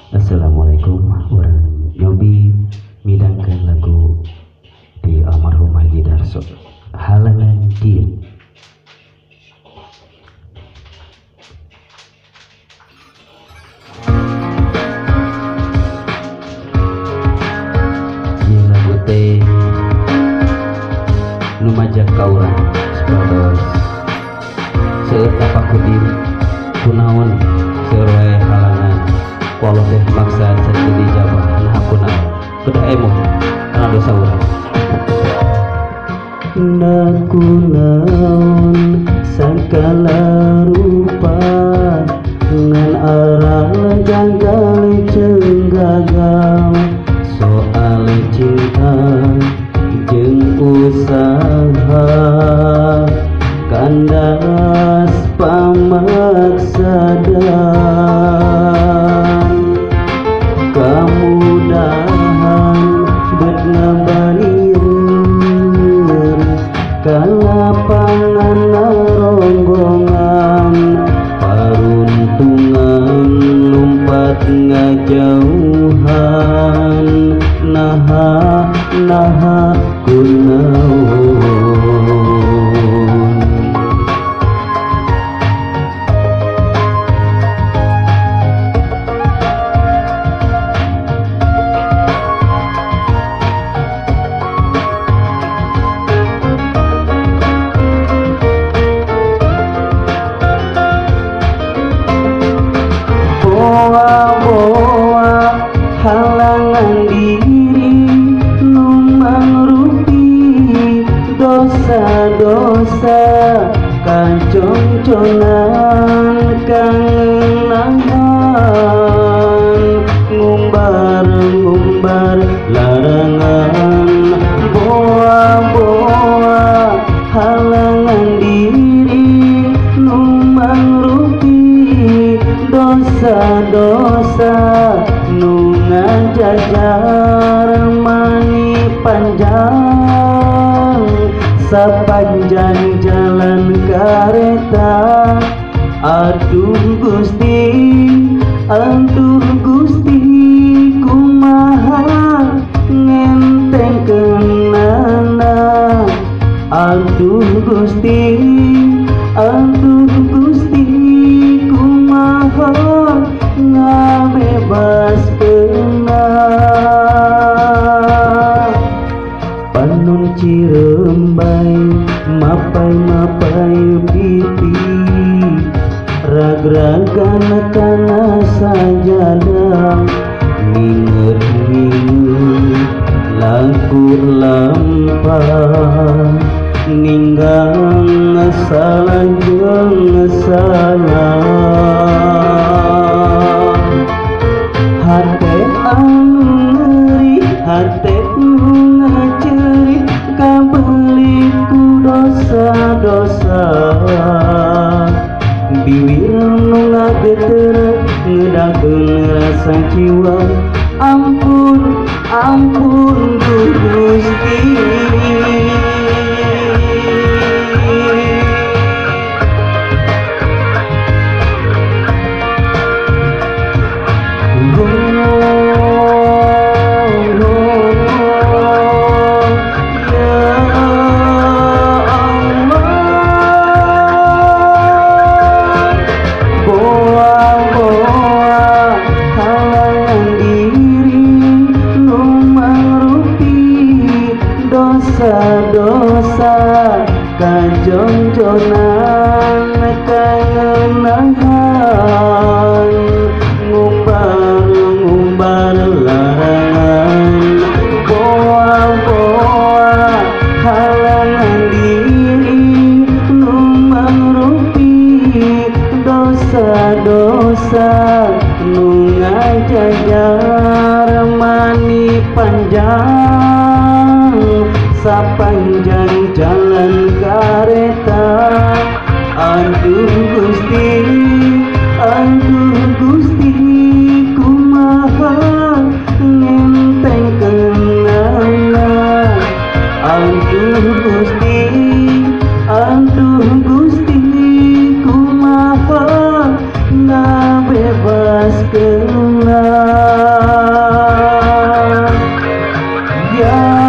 Assalamualaikum warahmatullahi nyobi midangkeun lagu di almarhum Haji Darso Halalan Dieu. Ieu lagu teh nu majak ka urang supados seueur tapakudir kunaon seueur wae halangan ku Allah teh maksa saeutik dijabah nah kunaon kudu emo kana dosa urang. Na kunaon sakala rupa ngan arah gagal cenggagal soal cinta jeung usaha kandas pamaksaan kemudahan bet ngabanir kalapangan ronggongan paruntungan lompat ngajauhan naha kunaon. Boa-boa halangan diri nu mangrupi dosa-dosa kaconconan kangenahan ngumbar-ngumbar larangan. Boa-boa halangan diri nu mangrupi dosa-dosa nu ngajajar mani panjang sapanjang jalan kareta. Aduh Gusti kumaha ngentengkeunana. Aduh Gusti kumaha ngabebaskeunna. Panun cirembai mapai pipi ragragan kana sajadah minget-minget lagu lampah ninggang salah jeung salah. Hate anu ngeri hate nu ngaceurit kabeli ku dosa-dosa bibir nu ngageter ngeudakeun rasa jiwa. Ampun Gusti. Dosa-dosa kajonjonan kangenahan ngumbar-ngumbar larangan. Boa-boa halangan diri nu mangrupi dosa-dosa nu ngajajar mani panjang sapanjang jalan kareta. Aduh Gusti kumaha ngentengkeunana. Aduh Gusti kumaha ngabebaskeunna. bahagia